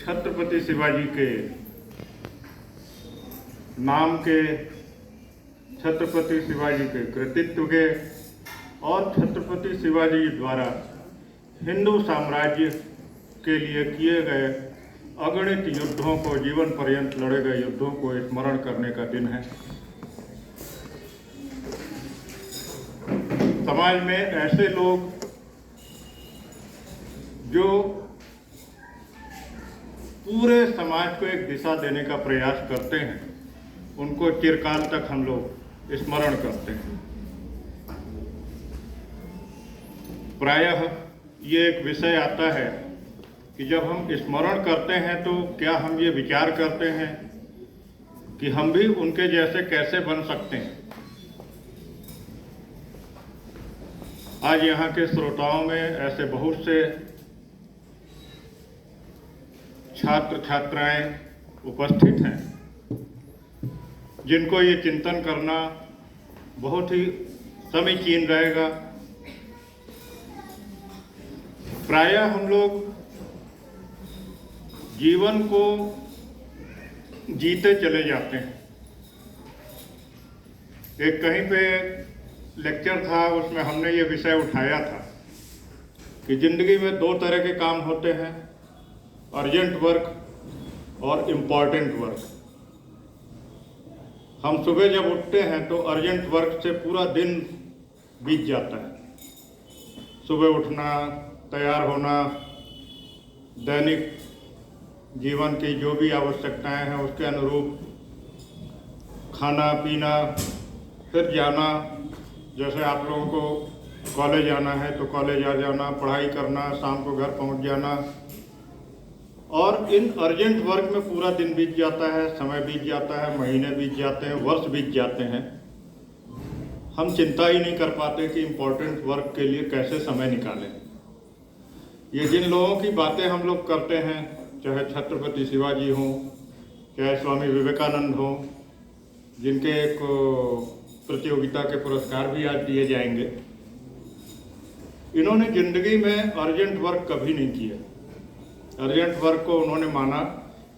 छत्रपति शिवाजी के नाम के, छत्रपति शिवाजी के कृतित्व के और छत्रपति शिवाजी द्वारा हिंदू साम्राज्य के लिए किए गए अगणित युद्धों को, जीवन पर्यंत लड़े गए युद्धों को स्मरण करने का दिन है। समाज में ऐसे लोग जो पूरे समाज को एक दिशा देने का प्रयास करते हैं, उनको चिरकाल तक हम लोग स्मरण करते हैं। प्रायः ये एक विषय आता है कि जब हम स्मरण करते हैं तो क्या हम ये विचार करते हैं कि हम भी उनके जैसे कैसे बन सकते हैं। आज यहाँ के श्रोताओं में ऐसे बहुत से छात्र छात्राएं उपस्थित हैं जिनको ये चिंतन करना बहुत ही समीचीन रहेगा। प्रायः हम लोग जीवन को जीते चले जाते हैं। एक कहीं पे लेक्चर था, उसमें हमने ये विषय उठाया था कि जिंदगी में दो तरह के काम होते हैं, अर्जेंट वर्क और इम्पॉर्टेंट वर्क। हम सुबह जब उठते हैं तो अर्जेंट वर्क से पूरा दिन बीत जाता है। सुबह उठना, तैयार होना, दैनिक जीवन की जो भी आवश्यकताएं हैं उसके अनुरूप खाना पीना, फिर जाना। जैसे आप लोगों को कॉलेज आना है तो कॉलेज आ जाना, पढ़ाई करना, शाम को घर पहुंच जाना। और इन अर्जेंट वर्क में पूरा दिन बीत जाता है, समय बीत जाता है, महीने बीत जाते हैं, वर्ष बीत जाते हैं। हम चिंता ही नहीं कर पाते कि इम्पोर्टेंट वर्क के लिए कैसे समय निकालें। ये जिन लोगों की बातें हम लोग करते हैं, चाहे छत्रपति शिवाजी हों, चाहे स्वामी विवेकानंद हों, जिनके एक प्रतियोगिता के पुरस्कार भी आज दिए जाएंगे, इन्होंने जिंदगी में अर्जेंट वर्क कभी नहीं किया। अर्जेंट वर्क को उन्होंने माना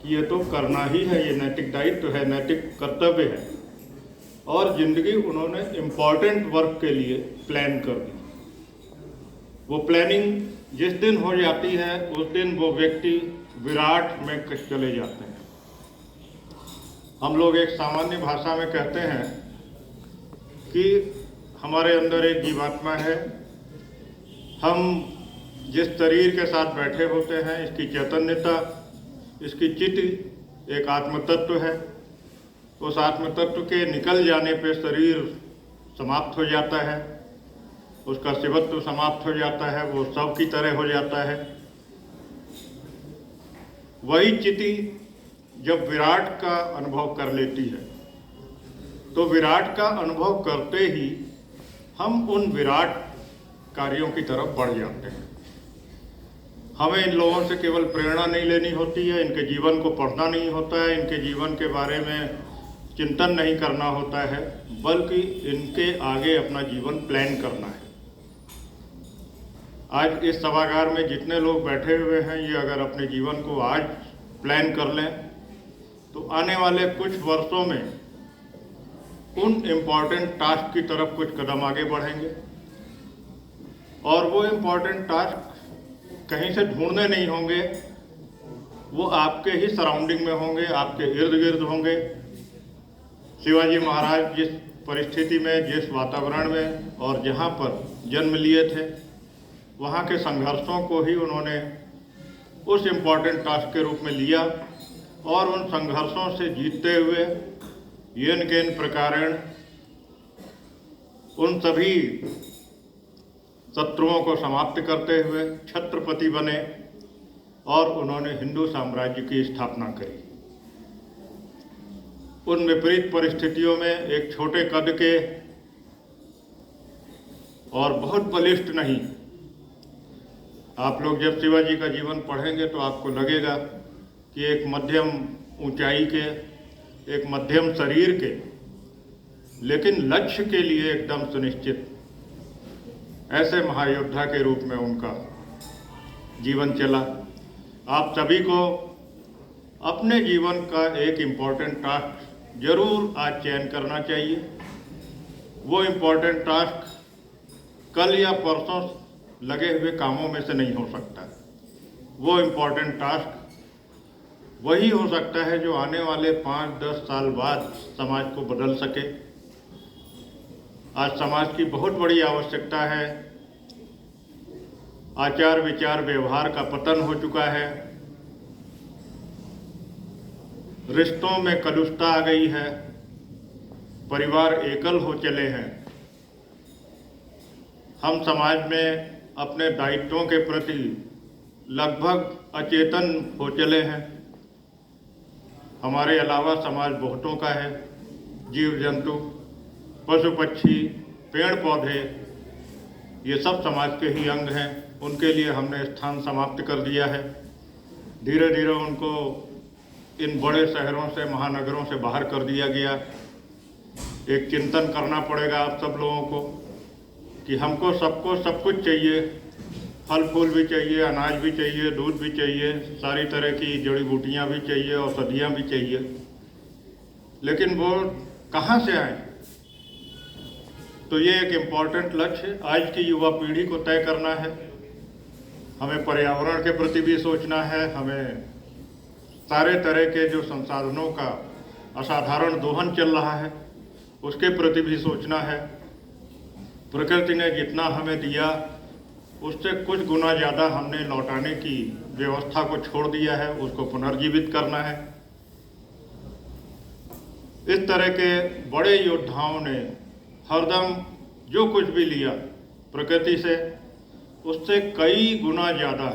कि ये तो करना ही है, ये नैतिक दायित्व है, नैतिक कर्तव्य है, और जिंदगी उन्होंने इम्पॉर्टेंट वर्क के लिए प्लान कर दी। वो प्लानिंग जिस दिन हो जाती है उस दिन वो व्यक्ति विराट में चले जाते हैं। हम लोग एक सामान्य भाषा में कहते हैं कि हमारे अंदर एक जीवात्मा है। हम जिस शरीर के साथ बैठे होते हैं, इसकी चैतन्यता, इसकी चित्त एक आत्म तत्व है। उस आत्म तत्व के निकल जाने पे शरीर समाप्त हो जाता है, उसका शिवत्व समाप्त हो जाता है, वो सब की तरह हो जाता है। वही चिति जब विराट का अनुभव कर लेती है तो विराट का अनुभव करते ही हम उन विराट कार्यों की तरफ बढ़ जाते हैं। हमें इन लोगों से केवल प्रेरणा नहीं लेनी होती है, इनके जीवन को पढ़ना नहीं होता है, इनके जीवन के बारे में चिंतन नहीं करना होता है, बल्कि इनके आगे अपना जीवन प्लान करना है। आज इस सभागार में जितने लोग बैठे हुए हैं, ये अगर अपने जीवन को आज प्लान कर लें तो आने वाले कुछ वर्षों में उन इम्पॉर्टेंट टास्क की तरफ कुछ कदम आगे बढ़ेंगे। और वो इम्पॉर्टेंट टास्क कहीं से ढूंढने नहीं होंगे, वो आपके ही सराउंडिंग में होंगे, आपके इर्द गिर्द होंगे। शिवाजी महाराज जिस परिस्थिति में, जिस वातावरण में और जहाँ पर जन्म लिए थे, वहाँ के संघर्षों को ही उन्होंने उस इम्पॉर्टेंट टास्क के रूप में लिया और उन संघर्षों से जीतते हुए येन केन प्रकारेण उन सभी शत्रुओं को समाप्त करते हुए छत्रपति बने और उन्होंने हिंदू साम्राज्य की स्थापना करी। उन विपरीत परिस्थितियों में एक छोटे कद के और बहुत बलिष्ठ नहीं, आप लोग जब शिवाजी का जीवन पढ़ेंगे तो आपको लगेगा कि एक मध्यम ऊंचाई के, एक मध्यम शरीर के, लेकिन लक्ष्य के लिए एकदम सुनिश्चित, ऐसे महायोद्धा के रूप में उनका जीवन चला। आप सभी को अपने जीवन का एक इम्पॉर्टेंट टास्क जरूर आज चयन करना चाहिए। वो इम्पॉर्टेंट टास्क कल या परसों लगे हुए कामों में से नहीं हो सकता। वो इम्पॉर्टेंट टास्क वही हो सकता है जो आने वाले 5-10 साल बाद समाज को बदल सके। आज समाज की बहुत बड़ी आवश्यकता है। आचार विचार व्यवहार का पतन हो चुका है, रिश्तों में कलुषता आ गई है, परिवार एकल हो चले हैं। हम समाज में अपने दायित्वों के प्रति लगभग अचेतन हो चले हैं। हमारे अलावा समाज बहुतों का है। जीव जंतु, पशु पक्षी, पेड़ पौधे, ये सब समाज के ही अंग हैं। उनके लिए हमने स्थान समाप्त कर दिया है। धीरे धीरे उनको इन बड़े शहरों से, महानगरों से बाहर कर दिया गया। एक चिंतन करना पड़ेगा आप सब लोगों को कि हमको सबको सब कुछ चाहिए। फल फूल भी चाहिए, अनाज भी चाहिए, दूध भी चाहिए, सारी तरह की जड़ी बूटियाँ भी चाहिए, औषधियाँ भी चाहिए, लेकिन वो कहाँ से आए? तो ये एक इम्पॉर्टेंट लक्ष्य आज की युवा पीढ़ी को तय करना है। हमें पर्यावरण के प्रति भी सोचना है। हमें सारे तरह के जो संसाधनों का असाधारण दोहन चल रहा है उसके प्रति भी सोचना है। प्रकृति ने जितना हमें दिया उससे कुछ गुना ज़्यादा हमने लौटाने की व्यवस्था को छोड़ दिया है, उसको पुनर्जीवित करना है। इस तरह के बड़े योद्धाओं ने हरदम जो कुछ भी लिया प्रकृति से, उससे कई गुना ज़्यादा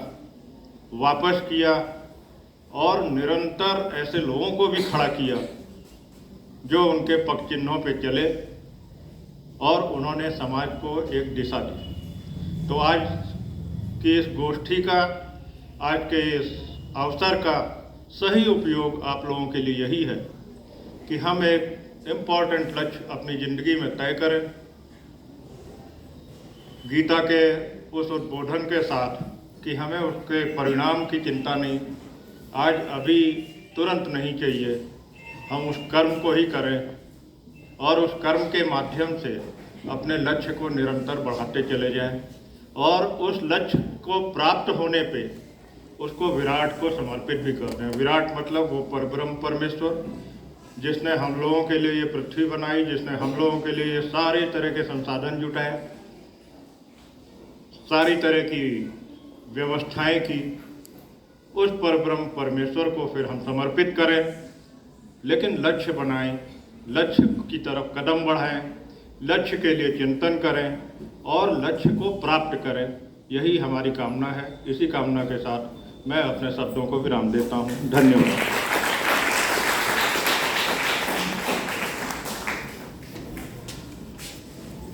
वापस किया और निरंतर ऐसे लोगों को भी खड़ा किया जो उनके पग चिन्हों पे चले और उन्होंने समाज को एक दिशा दी। तो आज की इस गोष्ठी का, आज के इस अवसर का सही उपयोग आप लोगों के लिए यही है कि हम एक इम्पॉर्टेंट लक्ष्य अपनी ज़िंदगी में तय करें। गीता के उस उद्बोधन के साथ कि हमें उसके परिणाम की चिंता नहीं, आज अभी तुरंत नहीं चाहिए, हम उस कर्म को ही करें और उस कर्म के माध्यम से अपने लक्ष्य को निरंतर बढ़ाते चले जाएं और उस लक्ष्य को प्राप्त होने पे उसको विराट को समर्पित भी कर दें। विराट मतलब वो परब्रह्म परमेश्वर जिसने हम लोगों के लिए ये पृथ्वी बनाई, जिसने हम लोगों के लिए ये सारे तरह के संसाधन जुटाए, सारी तरह की व्यवस्थाएं की, उस परब्रह्म परमेश्वर को फिर हम समर्पित करें। लेकिन लक्ष्य बनाएं, लक्ष्य की तरफ कदम बढ़ाएं, लक्ष्य के लिए चिंतन करें और लक्ष्य को प्राप्त करें। यही हमारी कामना है। इसी कामना के साथ मैं अपने शब्दों को विराम देता हूँ। धन्यवाद।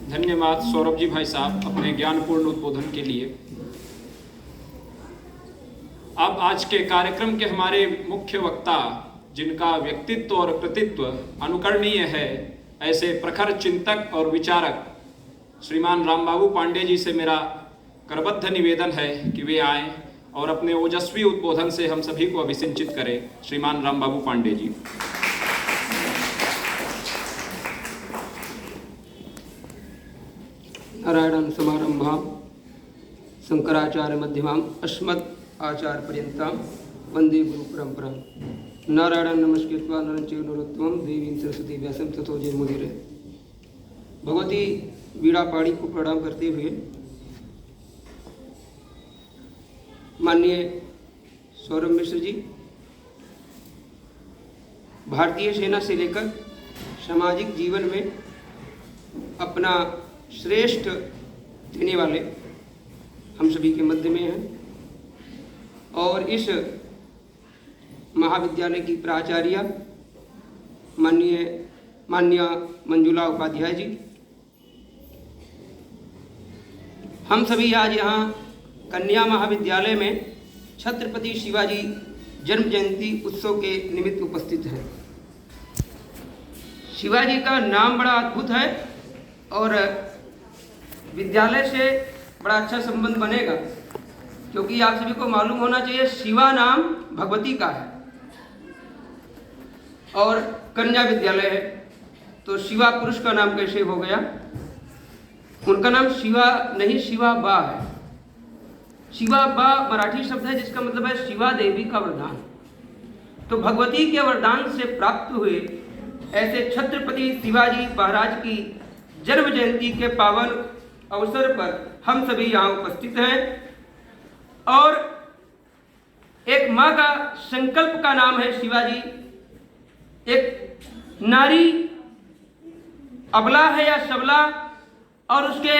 धन्यवाद सौरभ जी भाई साहब अपने ज्ञानपूर्ण उद्बोधन के लिए। अब आज के कार्यक्रम के हमारे मुख्य वक्ता, जिनका व्यक्तित्व और कृतित्व अनुकरणीय है, ऐसे प्रखर चिंतक और विचारक श्रीमान रामबाबू पांडे जी से मेरा करबद्ध निवेदन है कि वे आएं और अपने ओजस्वी उद्बोधन से हम सभी को अभिसिंचित करें। श्रीमान रामबाबू पांडे जी। नारायण समारंभां शंकराचार्य मध्यमां अस्मद् आचार्य पर्यन्तां वंदे गुरु परंपरां। नारायण नमस्कृत्वा नरं चैव नरोत्तमं देवीं सरस्वती व्यासं ततो जयमुदीरये। भगवती वीणा पाणी को प्रणाम करते हुए माननीय सौरभ मिश्र जी, भारतीय सेना से लेकर सामाजिक जीवन में अपना श्रेष्ठ देने वाले हम सभी के मध्य में हैं और इस महाविद्यालय की प्राचार्य माननीय मंजुला उपाध्याय जी, हम सभी आज यहाँ कन्या महाविद्यालय में छत्रपति शिवाजी जन्म जयंती उत्सव के निमित्त उपस्थित हैं। शिवाजी का नाम बड़ा अद्भुत है और विद्यालय से बड़ा अच्छा संबंध बनेगा, क्योंकि आप सभी को मालूम होना चाहिए शिवा नाम भगवती का है और कन्या विद्यालय है। तो शिवा पुरुष का नाम कैसे हो गया? उनका नाम शिवा नहीं, शिवा बा है। शिवा बा मराठी शब्द है जिसका मतलब है शिवा देवी का वरदान। तो भगवती के वरदान से प्राप्त हुए ऐसे छत्रपति शिवाजी महाराज की जन्म जयंती के पावन अवसर पर हम सभी यहाँ उपस्थित हैं और एक माँ का संकल्प का नाम है शिवाजी। एक नारी अबला है या सबला और उसके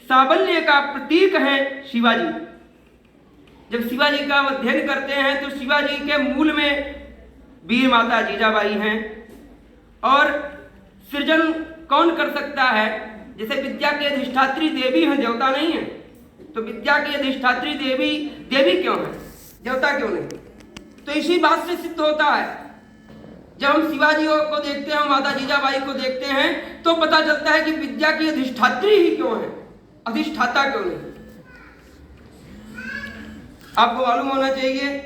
साबल्य का प्रतीक है शिवाजी। जब शिवाजी का अध्ययन करते हैं तो शिवाजी के मूल में वीर माता जीजाबाई हैं। और सृजन कौन कर सकता है? जैसे विद्या की अधिष्ठात्री देवी हैं, देवता नहीं है। तो विद्या की अधिष्ठात्री देवी देवी क्यों है, देवता क्यों नहीं? तो इसी बात से सिद्ध होता है। जब हम शिवाजी को देखते हैं, माता जीजाबाई को देखते हैं, तो पता चलता है कि विद्या की अधिष्ठात्री ही क्यों है, अधिष्ठाता क्यों नहीं। आपको मालूम होना चाहिए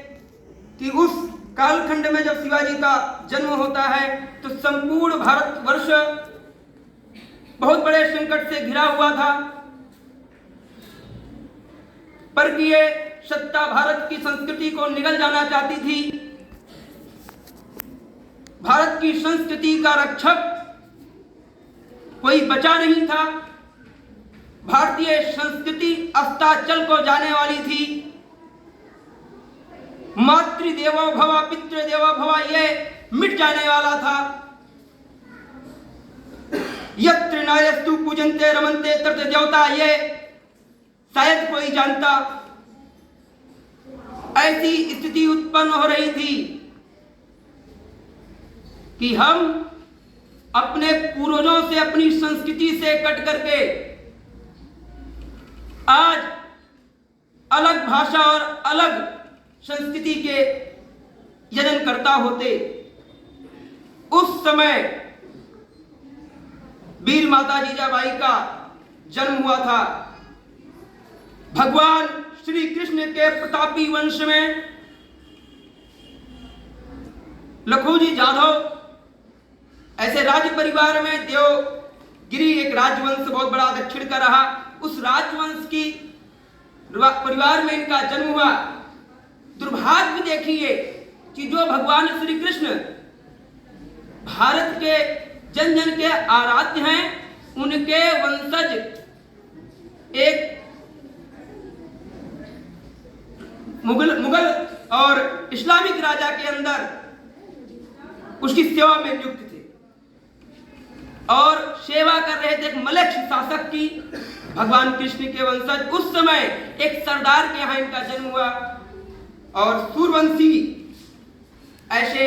कि उस कालखंड में जब शिवाजी का जन्म होता है तो संपूर्ण भारतवर्ष बहुत बड़े संकट से घिरा हुआ था। परकीय सत्ता भारत की संस्कृति को निगल जाना चाहती थी। भारत की संस्कृति का रक्षक कोई बचा नहीं था। भारतीय संस्कृति अस्ताचल को जाने वाली थी। मातृदेवो भव पितृदेवो भव ये मिट जाने वाला था। यत्र नायस्तु पूजन्ते रमन्ते तत्र देवता, ये शायद कोई जानता। ऐसी स्थिति उत्पन्न हो रही थी कि हम अपने पूर्वजों से, अपनी संस्कृति से कट करके आज अलग भाषा और अलग संस्कृति के यजन करता होते। उस समय वीर माता जीजाबाई का जन्म हुआ था। भगवान श्री कृष्ण के प्रतापी वंश में लखोजी जाधव ऐसे राज परिवार में देवगिरी एक राजवंश बहुत बड़ा दक्षिण का रहा। उस राजवंश की परिवार में इनका जन्म हुआ। दुर्भाग्य देखिए कि जो भगवान श्री कृष्ण भारत के जन जन के आराध्य हैं, उनके वंशज एक मुगल और इस्लामिक राजा के अंदर उसकी सेवा में नियुक्त थे और सेवा कर रहे थे एक मलक्ष शासक की, भगवान कृष्ण के वंशज। उस समय एक सरदार के यहाँ इनका जन्म हुआ और सूर्यवंशी ऐसे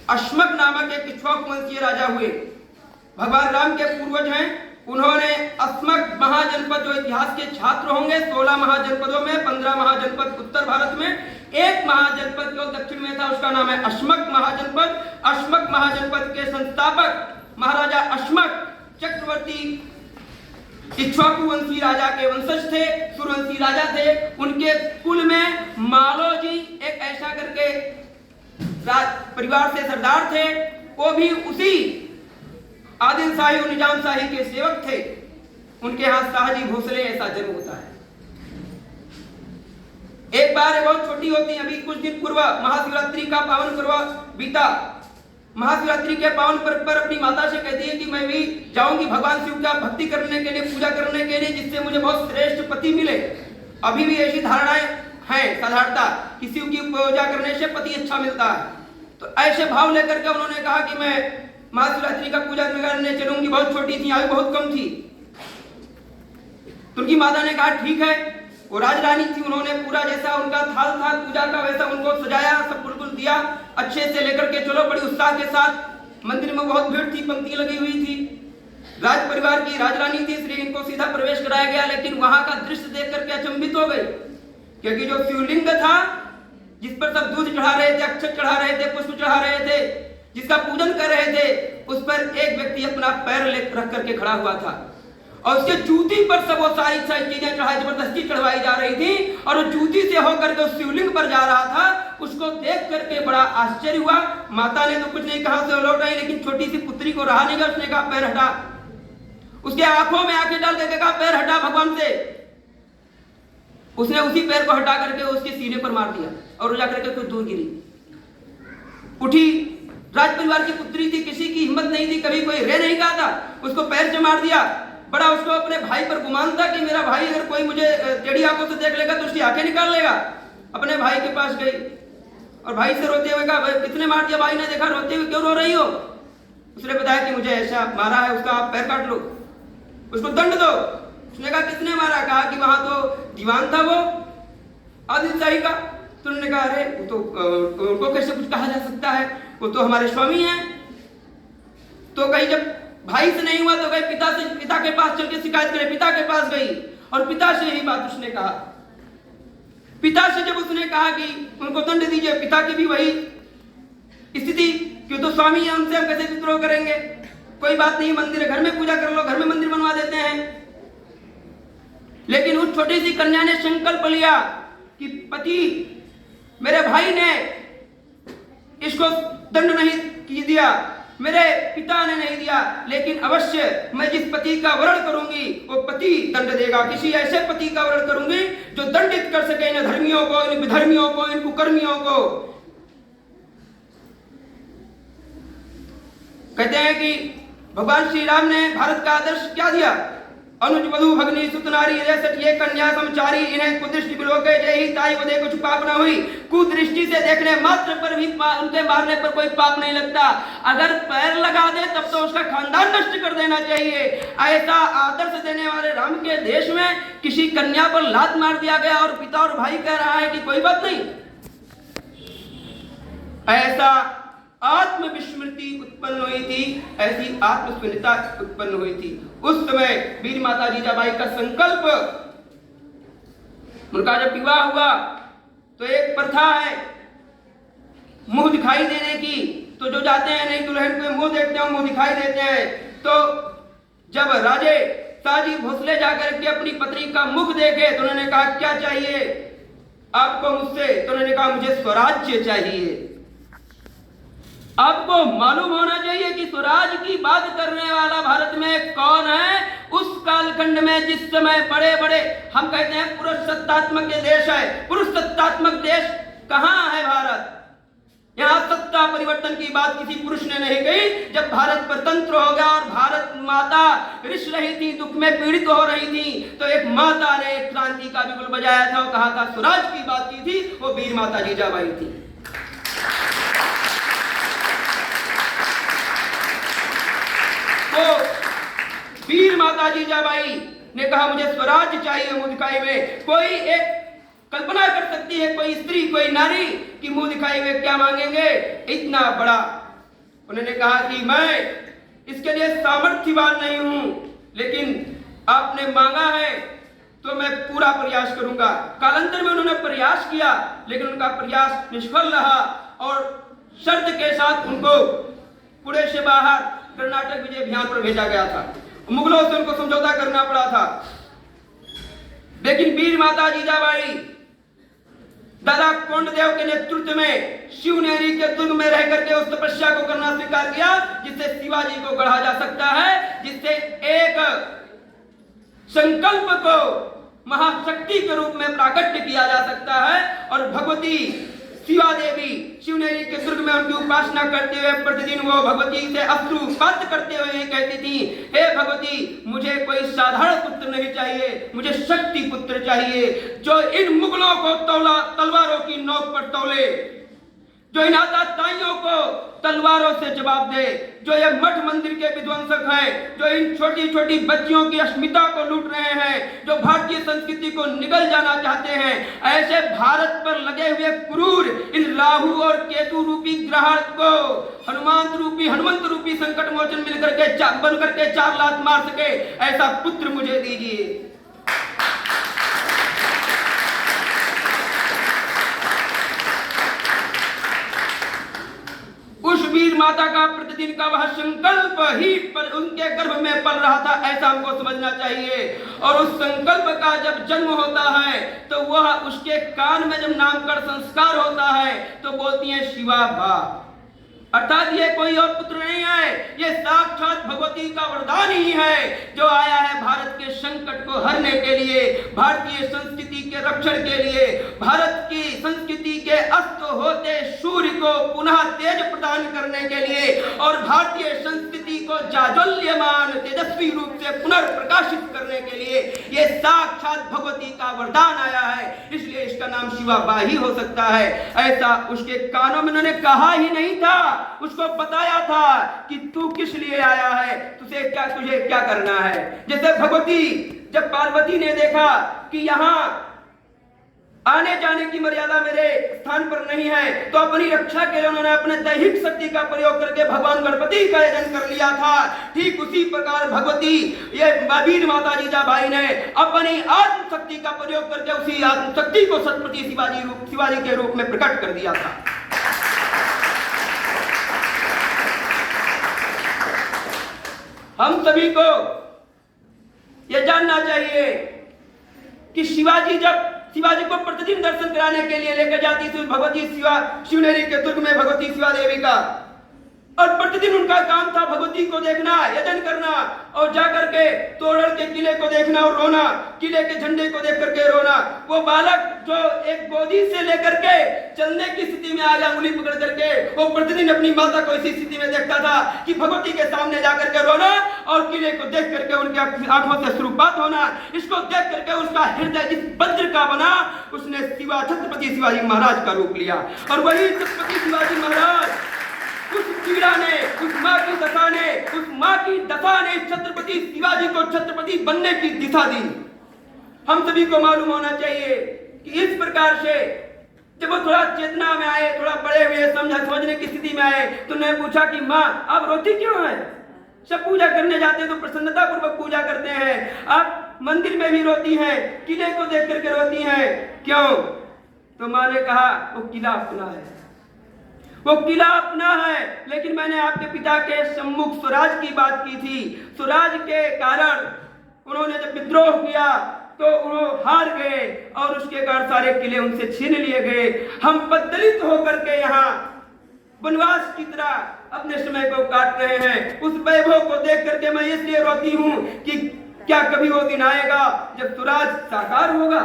अश्मक नामक एक इक्ष्वाकु वंशीय राजा हुए। भगवान राम के पूर्वज हैं। उन्होंने अस्मक महाजनपद, जो इतिहास के छात्र होंगे, 16 महाजनपदों में 15 महाजनपद उत्तर भारत में, एक महाजनपद जो दक्षिण में था उसका नाम है अश्मक महाजनपद। अश्मक महाजनपद के संस्थापक महाराजा अश्मक चक्रवर्ती इक्ष्वाकु वंशी राजा के वंशज थे, सूर्यवंशी राजा थे। उनके कुल में मालोजी एक ऐसा करके परिवार से सरदार थे। वो भी उसी आदिल शाही और निजाम शाही के सेवक थे। उनके यहाँ शाहजी भोसले ऐसा जन्म होता है। एक बार बहुत छोटी होती, अभी कुछ दिन पूर्व महाशिवरात्रि का पावन पर्व बीता। महाशिवरात्रि के पावन पर्व पर अपनी माता से कहती है कि मैं भी जाऊंगी भगवान शिव का भक्ति करने के लिए, पूजा करने के लिए, जिससे मुझे बहुत श्रेष्ठ पति मिले। अभी भी ऐसी धारणाएं हैं साधारणता कि शिव की पूजा करने से पति अच्छा मिलता है। तो ऐसे भाव लेकर के उन्होंने कहा कि मैं महाशिवरात्रि का पूजा करने चलूंगी। बहुत छोटी थी, आयु बहुत कम थी। तो उनकी माता ने कहा ठीक है। वो राजरानी थी, उन्होंने पूरा जैसा उनका थाल था पूजा का वैसा उनको सजाया, सब बिल्कुल दिया, अच्छे से लेकर के चलो। बड़ी उत्साह के साथ मंदिर में बहुत भीड़ थी, पंक्ति लगी हुई थी। राज परिवार की राजरानी थी, इसलिए इनको सीधा प्रवेश कराया गया। लेकिन वहां का दृश्य देख करके अचंभित हो गई, क्योंकि जो शिवलिंग था जिस पर सब दूध चढ़ा रहे थे, अक्षत चढ़ा रहे थे, पुष्प चढ़ा रहे थे, जिसका पूजन कर रहे थे, उस पर एक व्यक्ति अपना पैर रख करके खड़ा हुआ था और उसके जूती पर सब वो सारी चीजें चढ़ाई, जबरदस्ती चढ़वाई जा रही थी। और वो जूती से होकर के शिवलिंग पर जा रहा था। उसको देख करके बड़ा आश्चर्य हुआ। माता ने तो कुछ नहीं कहा, से लौट आई, लेकिन छोटी सी पुत्री को रहा नहीं गया। उसने कहा पैर हटा, उसके आंखों में आंखें डाल करके कहा पैर हटा भगवान से। उसने उसी पैर को हटा करके उसके सीने पर मार दिया और वो जाकर के कुछ दूर गिरी। उठी, राज परिवार की पुत्री थी, किसी की हिम्मत नहीं थी, कभी कोई रे नहीं कहा था, उसको पैर से मार दिया। बड़ा उसको अपने भाई पर गुमान था कि मेरा भाई अगर कोई मुझे टेढ़ी आंखों से देख लेगा तो उसकी आंखें निकाल लेगा। अपने भाई के पास गई और भाई से रोते हुए कहा भाई कितने मार दिया? भाई ने देखा, रोते हुए क्यों रो रही हो? उसने बताया कि मुझे ऐसा मारा है, उसका आप पैर काट लो, उसको दंड दो। उसने कहा किसने मारा? कहा कि वहां तो दीवान था वो आदिल शाही का। तो उन्होंने कहा अरे वो तो उनको कैसे कुछ कहा जा सकता है, वो तो हमारे स्वामी हैं। तो कहीं जब भाई से नहीं हुआ तो गई पिता के पास चल के शिकायत करे। पिता के पास गई और पिता से यही बात उसने कहा। पिता से जब उसने कहा कि उनको दंड दीजिए, पिता की भी वही स्थिति, क्यों तो स्वामी है, उनसे हम कैसे विद्रोह करेंगे? कोई बात नहीं, मंदिर है, घर में पूजा कर लो, घर में मंदिर बनवा देते हैं। लेकिन उस छोटी सी कन्या ने संकल्प लिया कि पति मेरे भाई ने इसको दंड नहीं दिया, मेरे पिता ने नहीं दिया, लेकिन अवश्य मैं जिस पति का वर्ण करूंगी वो पति दंड देगा। किसी ऐसे पति का वर्ण करूंगी जो दंडित कर सके इन धर्मियों को, इन विधर्मियों को, इन कुकर्मियों को। कहते हैं कि भगवान श्री राम ने भारत का आदर्श क्या दिया? अनुज वधु भगनी सुत नारी रेसठ ये कन्या समचारी, इन्हें कुदृष्टि बिलोके जय ही ताई वधे कुछ पाप न हुई। कुदृष्टि से देखने मात्र पर भी उनके मारने पर कोई पाप नहीं लगता। अगर पैर लगा दे तब तो उसका खानदान नष्ट कर देना चाहिए। ऐसा आदर्श देने वाले राम के देश में किसी कन्या पर लात मार दिया गया और पिता और भाई कह रहा है कि कोई बात नहीं। ऐसा आत्मविस्मृति उत्पन्न हुई थी, ऐसी आत्मस्मिता उत्पन्न हुई थी। उस समय वीर माता जीजाबाई का संकल्प, उनका जब विवाह हुआ तो एक प्रथा है मुंह दिखाई देने की। तो जो जाते हैं नहीं दुल्हन को मुंह देखते हैं, मुंह दिखाई देते हैं। तो जब राजे साजी भोसले जाकर के अपनी पत्नी का मुख देखे तो उन्होंने कहा क्या चाहिए आपको मुझसे? तो उन्होंने कहा मुझे स्वराज्य चाहिए। आपको मालूम होना चाहिए कि स्वराज की बात करने वाला भारत में कौन है। उस कालखंड में जिस समय बड़े बड़े हम कहते हैं पुरुष सत्तात्मक देश है, पुरुष सत्तात्मक देश कहां है भारत? यहां सत्ता परिवर्तन की बात किसी पुरुष ने नहीं कही। जब भारत स्वतंत्र हो गया और भारत माता रिस रही थी, दुख में पीड़ित हो रही थी, तो एक माता ने एक क्रांति का बिगुल बजाया था और कहा था स्वराज की बात की थी, वो वीर माता जीजाबाई थी। तो वीर माता जीजाबाई ने कहा मुझे स्वराज चाहिए। मुंह दिखाई में कोई एक कल्पना कर सकती है, कोई स्त्री, कोई नारी कि मुंह दिखाई में क्या मांगेंगे? इतना बड़ा। उन्होंने कहा कि मैं इसके लिए सामर्थ्यवान नहीं हूं, लेकिन आपने मांगा है तो मैं पूरा प्रयास करूंगा। कालांतर में उन्होंने प्रयास किया, लेकिन उनका प्रयास निष्फल रहा और शर्त के साथ उनको पुणे से बाहर कर्नाटक विजय अभियान पर भेजा गया था। मुगलों से उनको समझौता करना पड़ा था। लेकिन वीर माता जीजाबाई दादा कोंडदेव के नेतृत्व में शिवनेरी के दुर्ग में रह करके उस तपस्या को करना स्वीकार किया जिससे शिवाजी को गढ़ा जा सकता है, जिससे एक संकल्प को महाशक्ति के रूप में प्राकट्य किया जा सकता है। और भगवती शिवा देवी शिवनेरी के दुर्ग में उनकी उपासना करते हुए प्रतिदिन वो भगवती से अश्रुपात करते हुए कहती थी, हे भगवती मुझे कोई साधारण पुत्र नहीं चाहिए, मुझे शक्ति पुत्र चाहिए, जो इन मुगलों को तलवारों की नोक पर तौले, जो इन आताताइयों को तलवारों से जवाब दे, जो ये मठ मंदिर के विध्वंसक हैं, जो इन छोटी छोटी बच्चियों की अस्मिता को लूट रहे हैं, जो भारतीय संस्कृति को निगल जाना चाहते हैं, ऐसे भारत पर लगे हुए क्रूर इन राहु और केतु रूपी ग्रह को हनुमंत रूपी संकट मोचन मिल करके बन करके 4 लात मार सके, ऐसा पुत्र मुझे दीजिए। उस वीर माता का प्रतिदिन का वह संकल्प ही पर उनके गर्भ में पल रहा था, ऐसा हमको समझना चाहिए। और उस संकल्प का जब जन्म होता है तो वह उसके कान में जब नामकरण संस्कार होता है तो बोलती है शिवा बा, अर्थात ये कोई और पुत्र नहीं है, ये साक्षात भगवती का वरदान ही है जो आया है भारत के संकट को हरने के लिए, भारतीय संस्कृति के रक्षण के लिए, भारत की संस्कृति के अस्त होते सूर्य को पुनः तेज प्रदान करने के लिए और भारतीय संस्कृति को जाज्वल्यमान तेजस्वी रूप से पुनर्प्रकाशित करने के लिए ये साक्षात भगवती का वरदान आया है, इसलिए इसका नाम शिवाबा ही हो सकता है। ऐसा उसके कानों में उन्होंने कहा ही नहीं था, उसको बताया था कि तू किस लिए आया है, तुझे क्या करना है। जैसे भगवती जब पार्वती ने देखा कि यहाँ आने जाने की मर्यादा मेरे स्थान पर नहीं है तो अपनी रक्षा के लिए उन्होंने अपने दैहिक शक्ति का प्रयोग करके भगवान गणपति का आयोजन कर लिया था। ठीक उसी प्रकार भगवती ये वीर माता जीजाबाई ने अपनी आत्म शक्ति का प्रयोग करके उसी आत्म शक्ति को छत्रपति शिवाजी के रूप में प्रकट कर दिया था। हम सभी को यह जानना चाहिए कि शिवाजी को प्रतिदिन दर्शन कराने के लिए लेकर जाती थी भगवती शिवनेरी के दुर्ग में भगवती शिवा देवी का, और प्रतिदिन उनका काम था भगवती को देखना, यजन करना और जाकर के तोड़ल के किले को देखना और रोना, किले के झंडे को देख करके रोना। वो बालक जो एक गोदी से लेकर के चलने की स्थिति में आ गया उंगली पकड़ करके, वो प्रतिदिन अपनी माता को इसी स्थिति में देखता था कि भगवती के सामने जाकर के रोना और किले को देख करके उनकी आंखों से शुरुआत होना। इसको देख करके उसका हृदय जिस वज्र का बना, उसने छत्रपति शिवाजी महाराज का रूप लिया। और वही छत्रपति शिवाजी महाराज उस पीड़ा ने, उस माँ की दशा ने छत्रपति शिवाजी को छत्रपति बनने की दिशा दी। हम सभी को मालूम होना चाहिए कि इस प्रकार से जब वो थोड़ा चेतना में आए, थोड़ा बड़े हुए, समझने की स्थिति में आए, तो उन्होंने पूछा कि माँ आप रोती क्यों है? सब पूजा करने जाते हैं तो प्रसन्नता पूर्वक पूजा करते हैं, आप मंदिर में भी रोती हैं, किले को देख करके रोती हैं, क्यों? तो माँ ने कहा वो किला अपना है, वो किला अपना है, लेकिन मैंने आपके पिता के सम्मुख स्वराज की बात की थी। स्वराज के कारण उन्होंने जब विद्रोह किया तो वो हार गए और उसके कारण सारे किले उनसे छीन लिए गए। हम बदलित होकर के यहाँ वनवास की तरह अपने समय को काट रहे हैं। उस वैभव को देख करके मैं इसलिए रोती हूँ कि क्या कभी वो दिन आएगा जब स्वराज साकार होगा।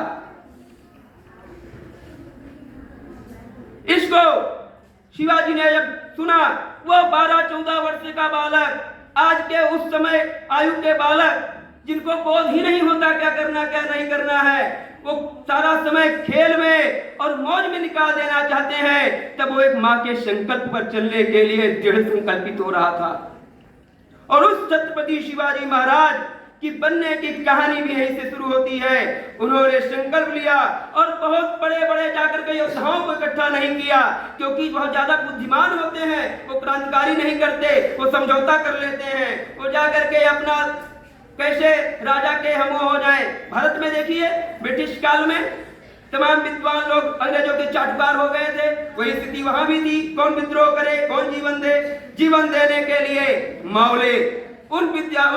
इसको शिवाजी ने जब सुना, वो 12-14 वर्ष का बालक, आज के उस समय आयु के बालक जिनको बोध ही नहीं होता क्या करना क्या नहीं करना है, वो सारा समय खेल में और मौज में निकाल देना चाहते हैं, तब वो एक माँ के संकल्प पर चलने के लिए दृढ़ संकल्पित हो रहा था। और उस छत्रपति शिवाजी महाराज की बनने की कहानी भी यहीं से शुरू होती है। उन्होंने संकल्प लिया और बहुत बड़े बड़े जाकर के योद्धाओं को इकट्ठा नहीं किया, क्योंकि बहुत ज्यादा बुद्धिमान होते हैं, वो क्रांतिकारी नहीं करते, वो समझौता कर लेते हैं, वो जाकर के अपना कैसे राजा के हम हो जाए। भारत में देखिए ब्रिटिश काल में तमाम विद्वान लोग अंग्रेजों के चाटुकार हो गए थे, वही स्थिति वहां भी थी। कौन विद्रोह करे, कौन जीवन दे? जीवन देने के लिए मौले उन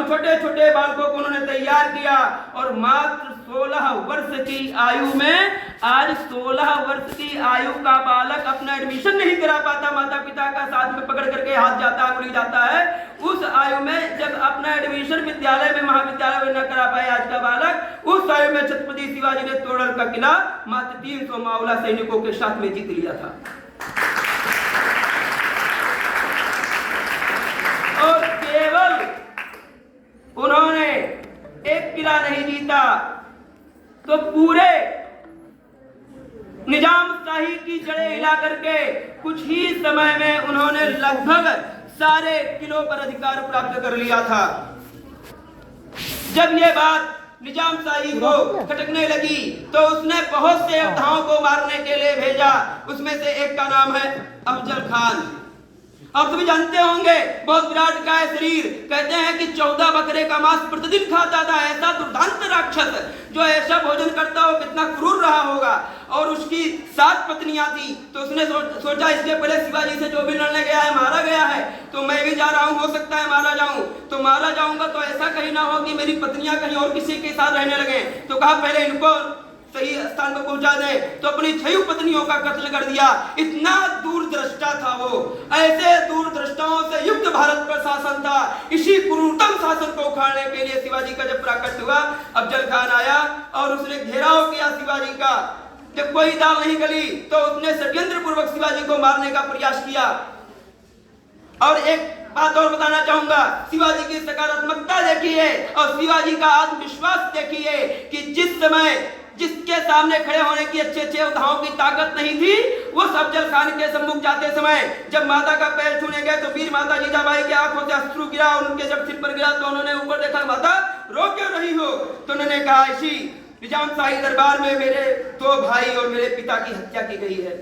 छोटे छोटे बालकों को उन्होंने तैयार किया और मात्र 16 वर्ष की आयु में, आज 16 वर्ष की आयु का बालक अपना एडमिशन नहीं करा पाता, माता पिता का साथ में पकड़ करके हाथ जाता है, उंगली जाता है। उस आयु में जब अपना एडमिशन विद्यालय में, महाविद्यालय में न करा पाए आज का बालक, उस आयु में छत्रपति शिवाजी ने तोड़ल का किला मात्र 300 मावला सैनिकों के साथ में जीत लिया था। और केवल उन्होंने एक किला नहीं जीता तो पूरे निजाम शाही की जड़ें हिला करके कुछ ही समय में उन्होंने लगभग सारे किलों पर अधिकार प्राप्त कर लिया था। जब ये बात निजाम शाही को खटकने लगी तो उसने बहुत से योद्धाओं को मारने के लिए भेजा। उसमें से एक का नाम है अफजल खान। आप सभी जानते होंगे, बहुत विराट का शरीर, कहते हैं कि 14 बकरे का मांस प्रतिदिन खाता था। ऐसा दुर्दांत राक्षस जो ऐसा भोजन करता हो कितना क्रूर रहा होगा। और उसकी 7 पत्नियां थी। तो उसने सोचा इसके पहले शिवाजी से जो भी लड़ने गया है मारा गया है, तो मैं भी जा रहा हूँ, हो सकता है मारा जाऊं। तो मारा जाऊंगा तो ऐसा कहीं ना हो कि मेरी पत्नियां कहीं और किसी के साथ रहने लगे। तो कहा पहले इनको सही स्थान पर पहुंचा दे। तो अपनी 6 पत्नियों का कत्ल कर दिया। इतना दूरदृष्टा था वो, ऐसे दूरदृष्टाओं से युक्त भारत पर शासन था। इसी क्रूरतम शासन को उखाड़ने के लिए शिवाजी का जब प्राकट्य हुआ, अफजल खान आया और उसने घेराव किया शिवाजी का। जब कोई दाल नहीं गली तो उसने षड्यंत्र पूर्वक शिवाजी को मारने का प्रयास किया। और एक बात और बताना चाहूंगा, शिवाजी की सकारात्मकता देखिए और शिवाजी का आत्मविश्वास देखिए कि जिस समय जिसके सामने खड़े होने की अच्छे योद्धाओं की ताकत नहीं थी, वो अफजल खान के सम्मुख जाते समय जब माता का पैर छूने गए तो वीर माता जीजाबाई की आंखों से अश्रु गिरा। उनके जब सिर पर गिरा तो उन्होंने ऊपर देखा, माता रो क्यों रही हो? तो उन्होंने कहा, इसी निजाम शाही दरबार में मेरे 2 भाई और मेरे पिता की हत्या की गई है,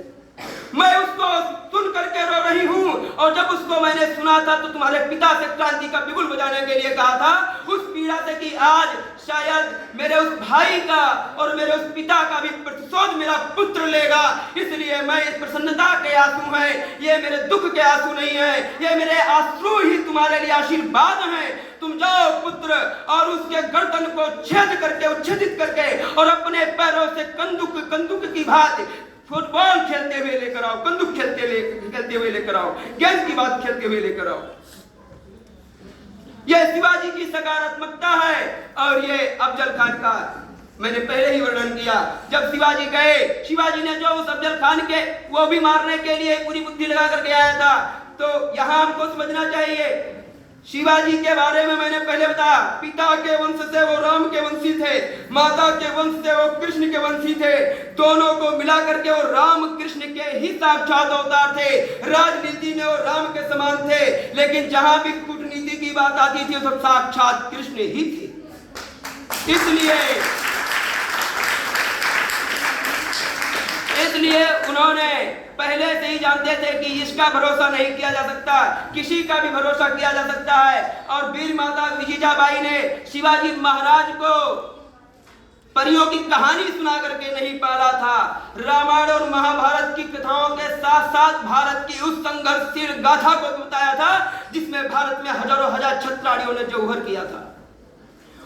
मैं उसको सुन करके रो रही हूँ। और जब उसको मैंने सुना था तो तुम्हारे पिता से क्रांति का बिगुल बजाने के लिए कहा था, उस पीड़ा से कि आज शायद मेरे उस भाई का और मेरे उस पिता का भी प्रतिशोध मेरा पुत्र लेगा। इसलिए मैं इस प्रसन्नता के आंसू हैं, ये मेरे दुख के आंसू नहीं है, ये मेरे आंसू ही तुम्हारे लिए आशीर्वाद हैं। तुम जाओ पुत्र और उसके गर्दन को छेद करके, उच्छेदित करके और अपने पैरों से कंदुक की भांति फुटबॉल खेलते हुए लेकर आओ, कंदुक खेलते हुए लेकर आओ, गेंद की बात खेलते हुए लेकर आओ। यह शिवाजी की सकारात्मकता है। और ये अफजल खान का मैंने पहले ही वर्णन किया। जब शिवाजी गए, शिवाजी ने जो उस अफजल खान के वो भी मारने के लिए पूरी बुद्धि लगा करके आया था। तो यहां हमको समझना चाहिए, शिवाजी के बारे में मैंने पहले बताया, पिता के वंश से वो राम के वंशी थे, माता के वंश से वो कृष्ण के वंशी थे। दोनों को मिला करके वो राम कृष्ण के ही साक्षात अवतार थे। राजनीति में वो राम के समान थे, लेकिन जहां भी कूटनीति की बात आती थी तो साक्षात कृष्ण ही थे। इसलिए उन्होंने पहले से ही जानते थे कि इसका भरोसा नहीं किया जा सकता, किसी का भी भरोसा किया जा सकता है। और वीर माता जीजाबाई ने शिवाजी महाराज को परियों की कहानी सुना करके नहीं पाला था, रामायण और महाभारत की कथाओं के साथ साथ भारत की उस संघर्षशील गाथा को बताया था जिसमें भारत में हजारों हजार क्षत्रियों ने जौहर किया था।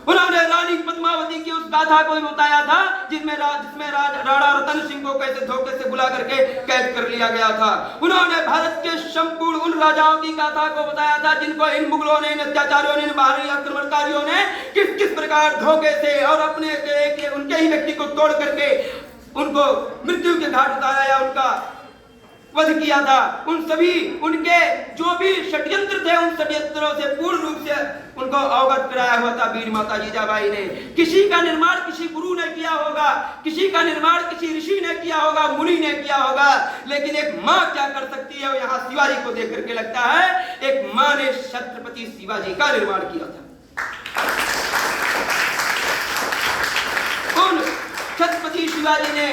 उन्होंने रानी पद्मावती की उस गाथा को भी बताया था जिसमें राणा रतन सिंह को कैसे धोखे से बुला करके कैद कर लिया गया था। उन्होंने भारत के संपूर्ण उन राजाओं की गाथा को बताया था जिनको इन मुगलों ने, इन अत्याचारियों ने, इन बाहरी आक्रमणकारियों ने किस किस प्रकार धोखे से और अपने उनके ही व्यक्ति को तोड़ करके उनको मृत्यु के घाट उतारा या उनका वध किया था। उन सभी उनके जो भी षड्यंत्र थे, उन षड्यंत्रों से पूर्ण रूप से उनको अवगत कराया हुआ था वीर माता जीजाबाई ने। किसी का निर्माण किसी गुरु ने किया होगा, किसी का निर्माण किसी ऋषि ने किया होगा, मुनि ने किया होगा, लेकिन एक माँ क्या कर सकती है? यहाँ शिवाजी को देख करके लगता है एक माँ ने छत्रपति शिवाजी का निर्माण किया था। उन छत्रपति शिवाजी ने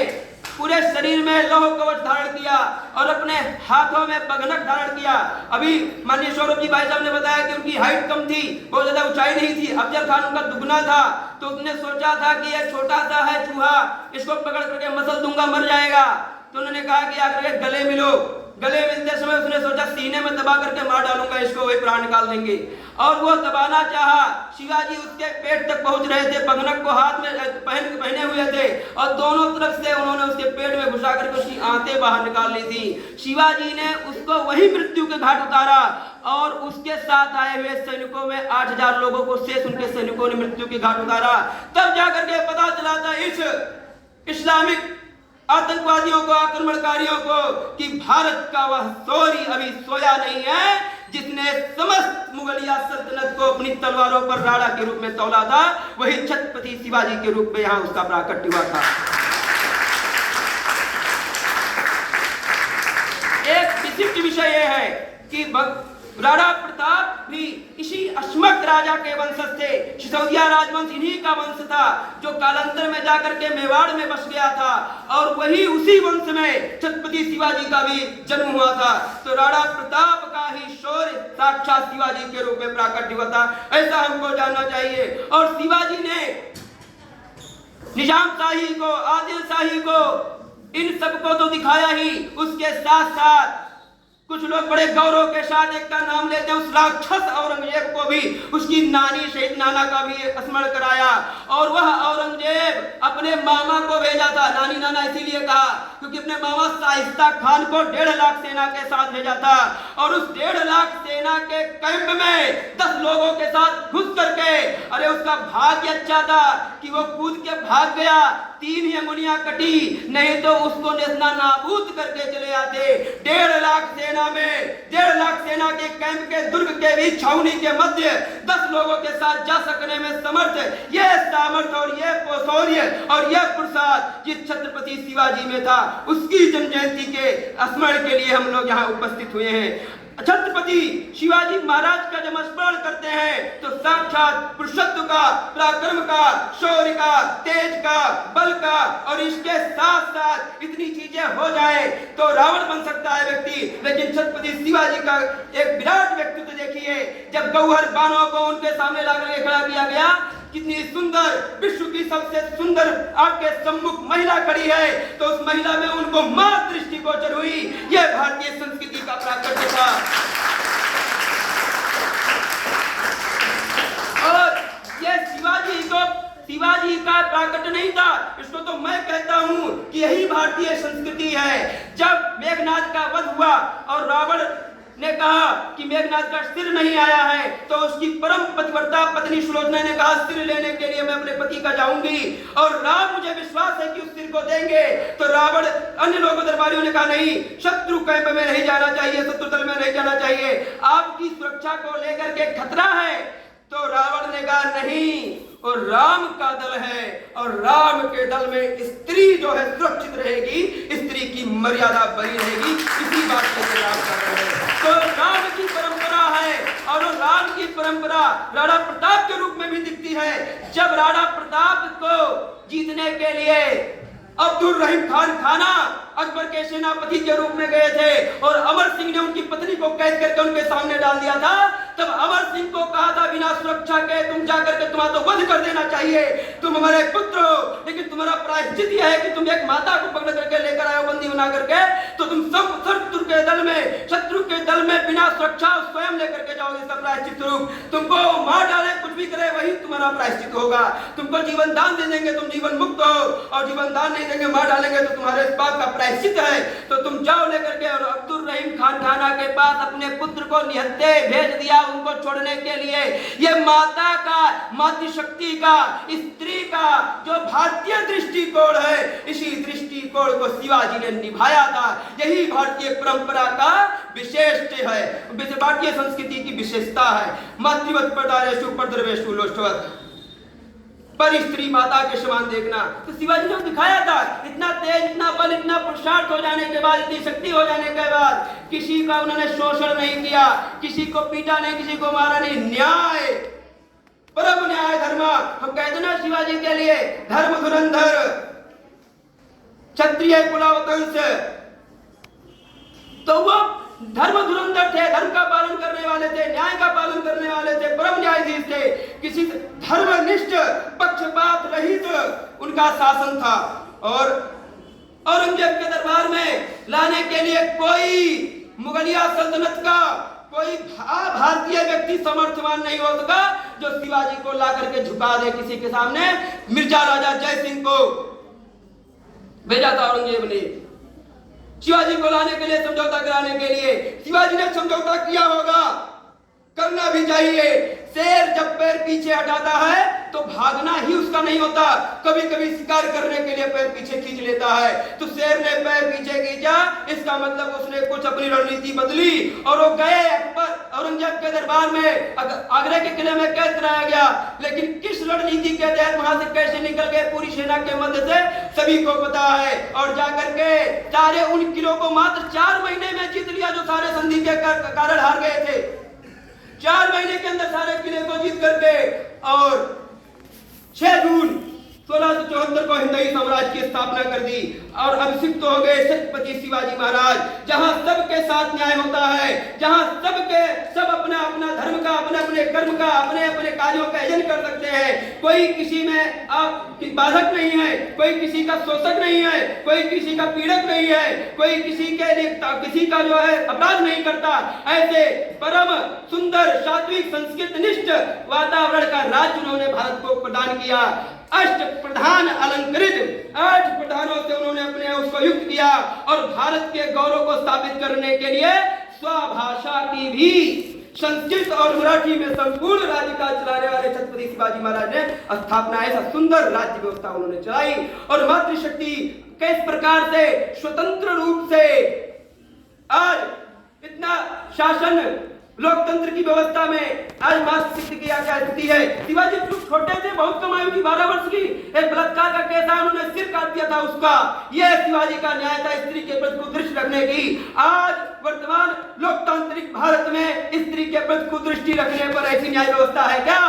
पूरे शरीर में लौह कवच धारण किया और अपने हाथों में बघनक धारण किया। अभी माननीय सौरभ जी भाई साहब ने बताया कि उनकी हाइट कम थी, बहुत ज्यादा ऊंचाई नहीं थी। अफजल खान उनका दुगना था, तो उसने सोचा था कि यह छोटा सा है चूहा, इसको पकड़ करके मसल दूंगा, मर जाएगा। तो उन्होंने कहा कि आकर गले मिलो। गले मिलते समय उसने सोचा सीने में दबा करके मार डालूंगा इसको, वही प्राण निकाल देंगे। और वो दबाना चाहा, शिवाजी उसके पेट तक पहुंच रहे थे, बघनक को हाथ में पहने हुए थे और दोनों तरफ से उन्होंने उसके पेट में घुसा करके उसकी आंतें बाहर निकाल ली थी। शिवाजी ने उसको वही मृत्यु के घाट उतारा और उसके साथ आए हुए सैनिकों में 8000 लोगों को शेष उनके सैनिकों ने मृत्यु के घाट उतारा। तब जाकर के पता चला था इस इस्लामिक आतंकवादियों को, आक्रमणकारियों को, कि भारत का वह शौर्य अभी सोया नहीं है जिसने समस्त मुगलिया सल्तनत को अपनी तलवारों पर राणा के रूप में तौला था। वही छत्रपति शिवाजी के रूप में यहां उसका प्राकट्य हुआ था। एक विशिष्ट विषय यह है कि राणा प्रताप भी इसी अश्मक राजा के वंशज थे। सिसोदिया राजवंश इन्हीं का वंश था जो कालांतर में जाकर के मेवाड़ में बस गया था और वही उसी वंश में छत्रपति शिवाजी का भी जन्म हुआ था। तो राणा प्रताप का ही शौर्य साक्षात शिवाजी के रूप में प्राकट्य हुआ था, ऐसा हमको जानना चाहिए। और शिवाजी ने निजाम शाही को, आदिल शाही को इन सबको तो दिखाया ही, उसके साथ साथ कुछ लोग बड़े गौरव के साथ एक का नाम लेते हैं, उस राक्षस औरंगजेब को भी, उसकी नानी शहीद नाना का भी स्मरण कराया। और वह औरंगजेब अपने मामा को भेजा था, नानी नाना इसीलिए कहा क्योंकि अपने मामा शाइस्ता खान को 1.5 लाख सेना के साथ भेजा था। और उस 1.5 लाख सेना के कैंप में 10 लोगों के साथ घुस करके, अरे उसका भाग्य अच्छा था कि वो कूद के भाग गया, 3 ही अंगुलियां कटी, नहीं तो उसको नेस्ता नाबूद करके चले आते। 1.5 लाख सेना में, 1.5 लाख सेना के कैंप के दुर्ग के भी छावनी के मध्य 10 लोगों के साथ जा सकने में समर्थ, यह सामर्थ्य और यह शौर्य और यह प्रसाद जिस छत्रपति शिवाजी में था, उसकी जन्म जयंती के स्मरण के लिए हम लोग यहाँ उपस्थित हुए हैं। छत्रपति शिवाजी महाराज का जब स्मरण करते हैं तो साक्षात पुरुषत्व का, पराक्रम का, शौर्य का, तेज का, बल का, और इसके साथ साथ इतनी चीजें हो जाए तो रावण बन सकता है व्यक्ति, लेकिन छत्रपति शिवाजी का एक विराट व्यक्तित्व देखिए। जब गौहर बाणों को उनके सामने ला करके खड़ा किया गया, कितनी सुंदर, विश्व की सबसे सुंदर आपके सम्मुख महिला खड़ी है, तो उस महिला में उनको मां दृष्टिगोचर हुई। यह भारतीय संस्कृति का प्राकट्य था। और यह शिवाजी का प्राकट्य नहीं था, इसको तो मैं कहता हूं कि यही भारतीय संस्कृति है। जब मेघनाद का वध हुआ और रावण ने कहा कि मेघनाद का सिर नहीं आया है, तो उसकी परम पतिव्रता पत्नी सुलोचना ने कहा सिर लेने के लिए मैं अपने पति का जाऊंगी, और राम मुझे विश्वास है कि उस सिर को देंगे। तो रावण, अन्य लोगों दरबारियों ने कहा नहीं, शत्रु कैंप में नहीं जाना चाहिए, शत्रु दल में नहीं जाना चाहिए, आपकी सुरक्षा को लेकर के खतरा है। तो रावण ने कहा नहीं, और राम का दल है, और राम के दल में स्त्री जो है सुरक्षित रहेगी, स्त्री की मर्यादा बनी रहेगी, इसी बात से राम कर रहे हैं। तो राम की परंपरा है, और राम की परंपरा राणा प्रताप के रूप में भी दिखती है। जब राणा प्रताप को जीतने के लिए अब्दुल रहीम खान खाना अकबर के सेनापति के रूप में गए थे, और अमर सिंह ने उनकी पत्नी को कैद करके उनके सामने डाल दिया था, तब अमर सिंह को कहा था बिना सुरक्षा के तुम जाकर के तुम्हारा तो वध कर देना चाहिए, तुम हमारे पुत्र हो, लेकिन तुम्हारा प्रायश्चित यह है कि तुम एक माता को पकड़ करके लेकर आए हो बंदी बना करके, तो तुम सब शत्रु के दल में बिना सुरक्षा स्वयं लेकर के जाओगे। इसका प्रायश्चित रूप तुमको मार डाले, कुछ भी करे, वही तुम्हारा प्रायश्चित होगा। तुमको जीवन दान दे देंगे, तुम जीवन मुक्त हो, और जीवन दान नहीं देंगे, मार डालेंगे, तो तुम्हारे इस बात का प्रायश्चित है। तो तुम जाओ लेकर के, और अब्दुल रहीम खान खाना के पास अपने पुत्र को निहत्थे भेज दिया उनको छोड़ने के लिए। ये माता का, मातृशक्ति का, स्त्री का जो भारतीय दृष्टिकोण है, इसी दृष्टिकोण को शिवाजी ने निभाया था। यही भारतीय परंपरा का विशेष है, भारतीय संस्कृति की विशेषता है। मातृवत प्रदारेषु परद्रवेषु लोष्टवत, पर स्त्री माता के समान देखना। तो शिवाजी ने दिखाया था, इतना तेज, इतना बल, इतना पुरुषार्थ हो जाने के बाद, इतनी शक्ति हो जाने के बाद, किसी का उन्होंने शोषण नहीं किया, किसी को पीटा नहीं, किसी को मारा नहीं। न्याय, परम न्याय धर्म, हम कहते ना शिवाजी के लिए धर्म धुरंधर, क्षत्रिय कुलावतंस, तो वो धर्म धुरंधर थे, धर्म का पालन करने वाले थे, न्याय का पालन करने वाले थे, परम न्यायाधीश थे, किसी धर्मनिष्ठ पक्षपात रहित उनका शासन था। और औरंगजेब के दरबार में लाने के लिए कोई मुगलिया सल्तनत का कोई भारतीय व्यक्ति समर्थवान नहीं हो सका जो शिवाजी को ला करके झुका दे किसी के सामने। मिर्जा राजा जय सिंह को भेजा था औरंगजेब ने शिवाजी को लाने के लिए, समझौता कराने के लिए। शिवाजी ने समझौता किया होगा, करना भी चाहिए। शेर जब पैर पीछे हटाता है तो भागना ही उसका नहीं होता, कभी कभी शिकार करने के लिए पैर पीछे खींच लेता है। तो शेर ने पैर पीछे खींचा, इसका मतलब उसने कुछ अपनी रणनीति बदली, और वो गए अकबर औरंगजेब के दरबार में, आगरा के किले में कैद कराया गया। लेकिन किस रणनीति के तहत वहां से कैसे निकल गए पूरी सेना के मध्य से सभी को पता है। और जाकर के सारे उन किलों को मात्र 4 महीने में जीत लिया, जो सारे संधि के कारण हार गए थे। 4 महीने के अंदर सारे किले को जीत करके, और 6 जून 1674 को हिंदवी साम्राज्य की स्थापना कर दी और अभिषिक्त हो गए छत्रपति शिवाजी महाराज, जहां सबके साथ न्याय होता है, जहां सब अपना अपना धर्म का, अपने अपने कर्म का, अपने अपने कार्यों का आयोजन कर सकते हैं। कोई किसी में बाधक नहीं है, कोई किसी का शोषक नहीं है, कोई किसी का पीड़क नहीं है, कोई किसी के लिए किसी का जो है अपराध नहीं करता। ऐसे परम सुंदर सात्विक संस्कृत निष्ठ वातावरण का राज्य उन्होंने भारत को प्रदान किया। अष्ट प्रधान अलंकृत 8 प्रधानों से उन्होंने अपने उसको युक्त किया और भारत के गौरव को स्थापित करने के लिए स्वभाषा की भी संस्कृत और मराठी में संपूर्ण राज्य का चलाने वाले छत्रपति शिवाजी महाराज ने स्थापना, ऐसा सुंदर राज्य व्यवस्था उन्होंने चलाई। और मातृशक्ति किस प्रकार से स्वतंत्र रूप से आज इतना शासन लोकतंत्र की व्यवस्था में आज मातृशक्ति की क्या स्थिति है। शिवाजी छोटे थे, बहुत कम आयु थी, 12 वर्ष की, एक बलात्कार का केस है, उन्होंने सिर काट दिया था उसका। यह शिवाजी का न्याय था स्त्री के प्रति कुदृष्टि रखने की। आज वर्तमान लोकतांत्रिक भारत में स्त्री के प्रति कुदृष्टि रखने पर ऐसी न्याय व्यवस्था है क्या?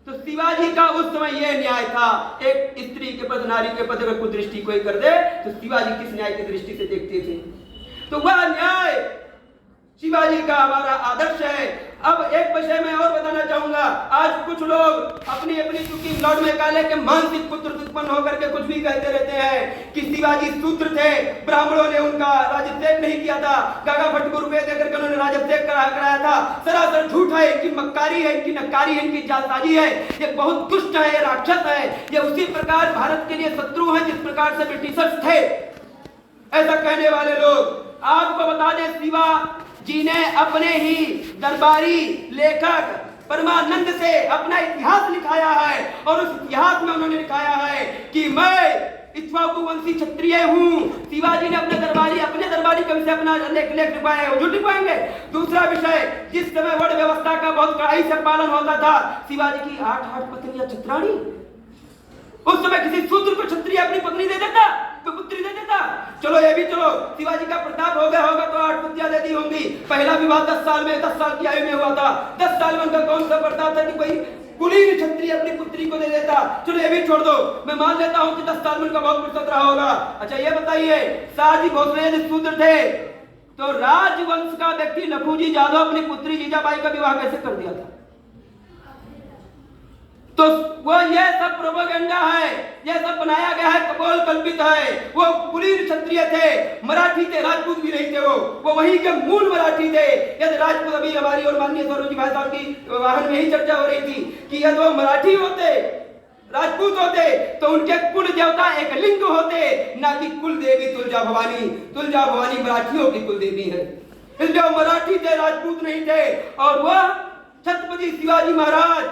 तो शिवाजी का उस समय यह न्याय था। एक स्त्री के प्रति, नारी के प्रति अगर कुदृष्टि कोई कर दे तो शिवाजी किस न्याय की दृष्टि से देखते थे? तो वह न्याय शिवाजी का हमारा आदर्श है। अब एक विषय में और बताना चाहूंगा। आज कुछ लोग अपनी अपनी चूंकि लॉर्ड मैकाले के मानसिक पुत्र उत्पन्न होकर के कुछ भी कहते रहते हैं कि शिवाजी शूद्र थे, ब्राह्मणों ने उनका राज्याभिषेक नहीं किया था, गागा भट्ट को रुपए देकर के उन्होंने राज्याभिषेक कराया था। सरासर झूठ है, इनकी मक्कारी है, इनकी नक्कारी है, इनकी जालसाजी है। ये बहुत दुष्ट है, ये राक्षस है, ये उसी प्रकार भारत के लिए शत्रु है जिस प्रकार से ब्रिटिशर्स थे। ऐसा कहने वाले लोग आपको बता दें, शिवा जी ने अपने ही दरबारी लेखक परमानंद से अपना इतिहास लिखाया है और उस इतिहास में उन्होंने लिखाया है कि मैं इक्ष्वाकु वंशी क्षत्रिय हूँ। शिवाजी ने अपने दरबारी कवि से अपना लेख लिखवाया है, वो झूठ लिखवाएंगे। दूसरा विषय, जिस समय वर्ण व्यवस्था का बहुत कड़ाई से पालन होता था, शिवाजी की 8 पत्नियां छत्राणी। उस समय किसी शूद्र को क्षत्रिय अपनी पत्नी दे देता, पुत्री दे देता। चलो ये भी चलो, शिवाजी का प्रताप हो गया होगा तो 8 पुत्रियां दे दी होंगी। पहला विवाह 10 साल की आयु में हुआ था। 10 साल में उनका कौन सा प्रताप था कि कोई कुलीन क्षत्रिय अपनी पुत्री को दे देता? चलो ये भी छोड़ दो, मैं मान लेता हूं कि 10 साल में उनका बहुत प्रताप रहा होगा। अच्छा ये बताइए, शाहजी भोसले यदि शूद्र थे तो राजवंश का व्यक्ति नखूजी जादव अपनी पुत्री जीजाबाई का विवाह कैसे कर दिया था? तो वो ये सब प्रोपेगेंडा है, ये सब बनाया गया है, कपोल कल्पित है। वो कुलीन क्षत्रिय थे, मराठी थे, राजपूत भी नहीं थे। वो वहीं के मूल मराठी थे। यदि राजपूत, अभी हमारी और माननीय सरोजी भाई साहब की वाहन में ही चर्चा हो रही थी कि यदि वो मराठी होते, राजपूत होते तो उनके कुल देवता एक लिंग होते, ना कि कुल देवी तुलजा भवानी। तुलजा भवानी मराठियों की कुल देवी है, इसलिए मराठी थे, राजपूत नहीं थे। और वह छत्रपति शिवाजी महाराज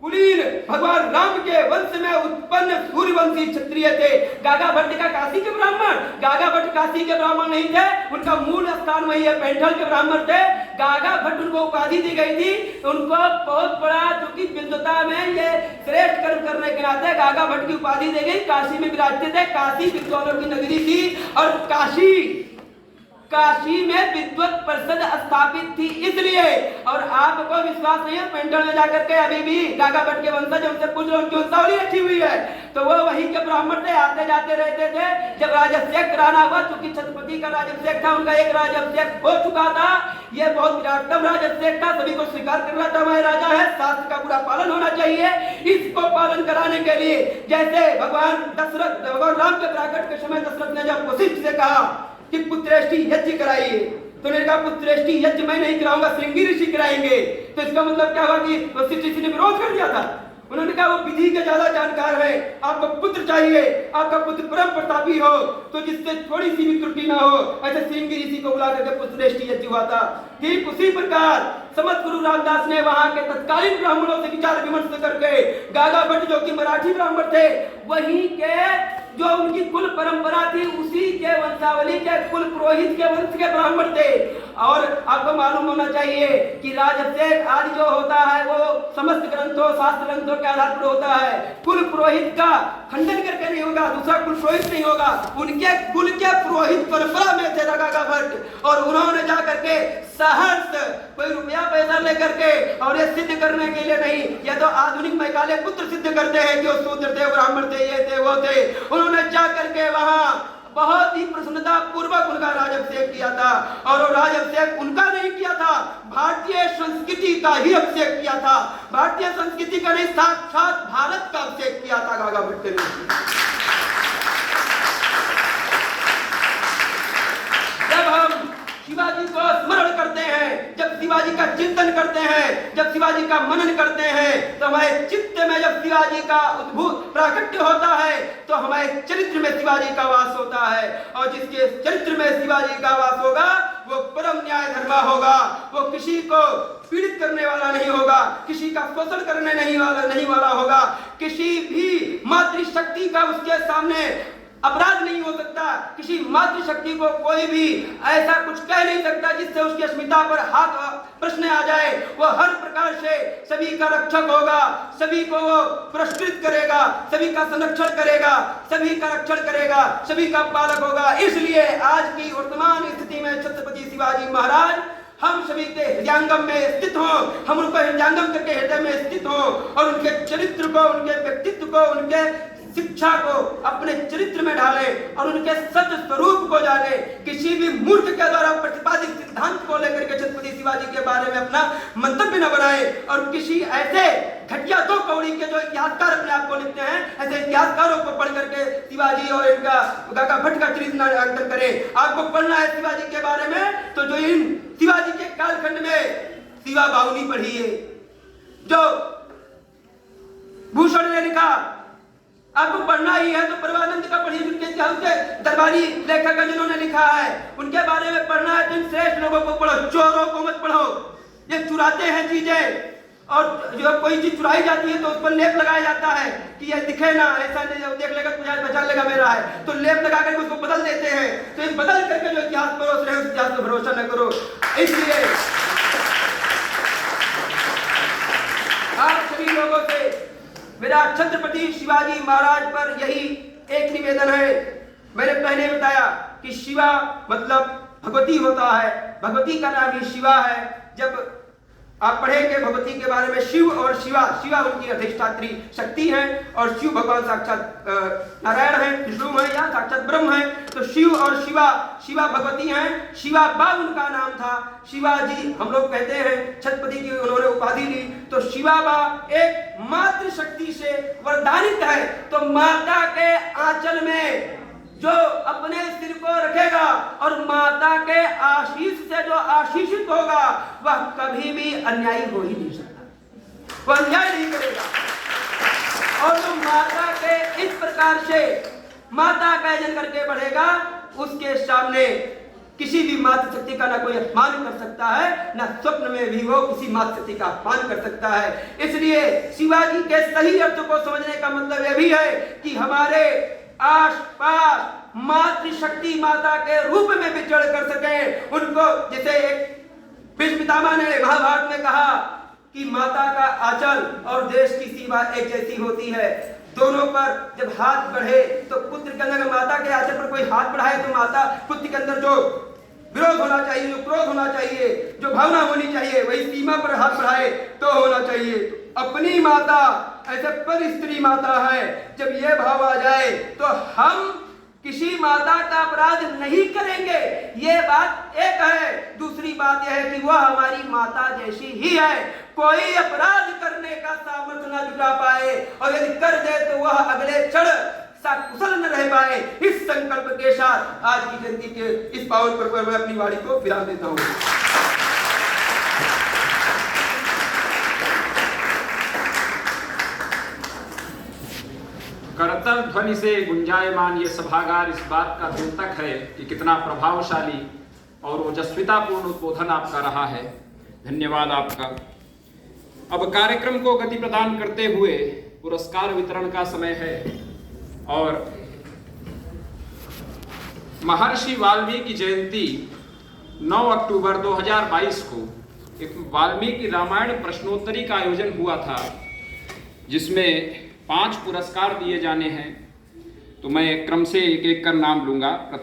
कुलीन भगवान राम के वंश में उत्पन्न सूर्यवंशी क्षत्रिय थे। गागा भट्ट का काशी के ब्राह्मण, गागा भट्ट काशी के ब्राह्मण नहीं थे, उनका मूल स्थान वही है, पैंठल के ब्राह्मण थे। गागा भट्ट उनको उपाधि दी गई थी, उनको बहुत बड़ा, जो कि विद्वता में ये श्रेष्ठ कर्म करने के नाते गागा भट्ट की उपाधि दी गई। काशी में विराजते थे, काशी विद्वानों की नगरी थी और काशी में विद्वत परिषद स्थापित थी इसलिए। और आपको विश्वास नहीं है, पेंडल में जाकर के अभी भी गागा भट्ट के वंशज उनसे पूछ लो, उनकी वंशावली रखी हुई है। तो वो वहीं के ब्राह्मण थे, आते जाते रहते थे। जब राज्याभिषेक कराना हुआ, चूंकि छत्रपति का राज्याभिषेक था, उनका एक राज्याभिषेक हो चुका था, यह बहुत विराटतम राज्याभिषेक था, सभी को स्वीकार कर रहा था मैं राजा है, शास्त्र का पूरा पालन होना चाहिए। इसको पालन कराने के लिए जैसे भगवान राम के प्राकट के समय दशरथ ने जब वशिष्ठ से कहा कि पुत्रेष्टि यज्ञ कराइए, तो उन्होंने कहा पुत्रेष्टि यज्ञ मैं नहीं कराऊंगा, श्रृंगी ऋषि कराएंगे। तो इसका मतलब क्या हुआ कि वशिष्ठ ऋषि ने विरोध कर दिया था। उन्होंने कहा वो विधि के ज्यादा जानकार है, आपको पुत्र चाहिए, आपका पुत्र परम प्रतापी हो, तो जिससे थोड़ी सी भी त्रुटि ना हो। ऐसे श्रृंगी ऋषि को बुला करके पुत्रेष्टि यज्ञ हुआ था। ठीक उसी प्रकार समर्थ गुरु रामदास ने वहां के तत्कालीन ब्राह्मणों से विचार विमर्श करके, गागा भट्ट जो कि मराठी ब्राह्मण थे, वहीं के जो उनकी कुल परंपरा थी, उसी के वंशावली के कुल पुरोहित के वंश के ब्राह्मण थे। और आपको मालूम होना चाहिए कि राजाभिषेक आदि जो होता है वो समस्त ग्रंथों शास्त्र ग्रंथों के आधार पर होता है। कुल पुरोहित का खंडन करके नहीं होगा, दूसरा कुल पुरोहित नहीं होगा। उनके कुल के पुरोहित परंपरा में थे रकाका भट्ट, और उन्होंने जा करके सहर्ष कोई रुपया पैसा लेकर के, और ये सिद्ध करने के लिए नहीं, ये तो आधुनिक मैकाले पुत्र सिद्ध करते हैं जो शूद्र थे, ब्राह्मण थे, ये थे, वो थे। उन्होंने जा करके वहां बहुत ही प्रसन्नता पूर्वक उनका राजाभिषेक किया था, और वो राजाभिषेक उनका नहीं किया था, भारतीय संस्कृति का ही अभिषेक किया था। भारतीय संस्कृति का नहीं, साक्षात भारत का अभिषेक किया था गागा भट्ट ने। जब हम शिवाजी को स्मरण करते हैं, जब शिवाजी का चिंतन करते हैं, जब शिवाजी का मनन करते हैं, तो हमारे चित्त में जब शिवाजी का उद्भूत प्राकट्य होता है, तो हमारे चरित्र में शिवाजी का वास होता है। और जिसके चरित्र में शिवाजी का वास होगा वो परम न्याय धर्मा होगा, वो किसी को पीड़ित करने वाला नहीं होगा, किसी का शोषण करने नहीं वाला होगा, किसी भी मातृशक्ति का उसके सामने अपराध नहीं हो सकता, किसी मातृशक्ति को कोई भी ऐसा कुछ कह नहीं सकता जिससे उसकी अस्मिता पर हाथ प्रश्न आ जाए। वो हर प्रकार से सभी का रक्षक होगा, सभी को वो पुरस्कृत करेगा, सभी का संरक्षण करेगा, सभी का रक्षण करेगा, सभी का पालक होगा। इसलिए आज की वर्तमान स्थिति में छत्रपति शिवाजी महाराज हम सभी के हृदयांगम में स्थित हो, हम उनको हृदयांगम करके हृदय में स्थित हो, और उनके चरित्र को, उनके व्यक्तित्व को, उनके शिक्षा को अपने चरित्र में डाले, और उनके सत्य स्वरूप को जाने। किसी भी मूर्ख के द्वारा प्रतिपादित सिद्धांत को लेकर के छत्रपति शिवाजी के बारे में अपना मंतव्य न बनाए, और किसी ऐसे घटिया दो कौड़ी के जो इतिहासकार अपने आप को लिखते हैं, ऐसे इतिहासकारों को पढ़ करके शिवाजी और इनका गागा भट्ट का चरित्र न अंकन करें। आपको पढ़ना है शिवाजी के बारे में, तो जो इन शिवाजी के कालखंड में शिवा बाहुली पढ़िए, जो भूषण ने लिखा। आपको पढ़ना ही है तो परमानंद का पढ़िए, जिनके इतिहास के दरबारी लेखक है जिन्होंने लिखा है, उनके बारे में पढ़ना है। जिन श्रेष्ठ लोगों को पढ़ो, चोरों को मत पढ़ो, ये चुराते हैं चीजें, और जो कोई चीज चुराई जाती है तो उस पर लेप लगाया जाता है कि ये दिखे ना, ऐसा नहीं देख लेगा तो बचा लेगा मेरा है, तो लेप लगा करके उसको बदल देते हैं। तो बदल करके जो इतिहास परोस रहे हैं उस इतिहास पर भरोसा न करो। इसलिए आप सभी लोगों से मेरा छत्रपति शिवाजी महाराज पर यही एक निवेदन है। मैंने पहले बताया कि शिवा मतलब भगवती होता है, भगवती का नाम ही शिवा है। जब आप पढ़ेंगे भगवती के बारे में, शिव और शिवा, शिवा उनकी अधिष्ठात्री शक्ति है, और शिव भगवान साक्षात नारायण है, विष्णु है, या साक्षात ब्रह्म है। तो शिव और शिवा, शिवा भगवती हैं, शिवा बा उनका नाम था। शिवाजी हम लोग कहते हैं, छत्रपति की उन्होंने उपाधि ली। तो शिवा बा एक मातृशक्ति से वरदानित है। तो माता के आंचल में जो अपने सिर को रखेगा और माता के आशीष से जो आशीषित होगा, वह कभी भी अन्यायी हो ही नहीं सकता, वह अन्याय नहीं करेगा। और जो माता के इस प्रकार से माता का यजन करके बढ़ेगा, उसके सामने किसी भी मातृशक्ति का ना कोई अपमान कर सकता है, ना स्वप्न में भी वो किसी मातृशक्ति का अपमान कर सकता है। इसलिए शिवाजी के सही अर्थ को समझने का मतलब यह भी है कि हमारे आसपास मातृशक्ति माता के रूप में विचरण कर सके। उनको जैसे एक भीष्म पितामह ने महाभारत में कहा कि माता का आंचल और देश की सीमा एक जैसी होती है। दोनों पर जब हाथ बढ़े तो पुत्र के अंदर, माता के आंचल पर कोई हाथ बढ़ाए तो माता पुत्र के अंदर जो विरोध होना चाहिए, जो क्रोध होना चाहिए, जो भावना होनी चाहिए, वही सीमा पर हाथ बढ़ाए तो होना चाहिए। अपनी माता ऐसे पर स्त्री माता है, जब ये भाव आ जाए तो हम किसी माता का अपराध नहीं करेंगे। ये बात एक है। दूसरी बात यह है कि वह हमारी माता जैसी ही है, कोई अपराध करने का सामर्थ्य न जुटा पाए, और यदि कर दे तो वह अगले क्षण सकुशल न रह पाए। इस संकल्प के साथ आज की जयंती के इस पावन पर्व पर मैं अपनी वाणी को विराम देता हूँ। करतल ध्वनि से गुंजायमान ये सभागार इस बात का द्योतक है कि कितना प्रभावशाली और ओजस्वितापूर्ण उद्बोधन आपका रहा है। धन्यवाद आपका। अब कार्यक्रम को गति प्रदान करते हुए पुरस्कार वितरण का समय है, और महर्षि वाल्मीकि जयंती 9 अक्टूबर 2022 को एक वाल्मीकि रामायण प्रश्नोत्तरी का आयोजन हुआ था, जिसमें 5 पुरस्कार दिए जाने हैं। तो मैं क्रम से एक एक कर नाम लूंगा। प्रथम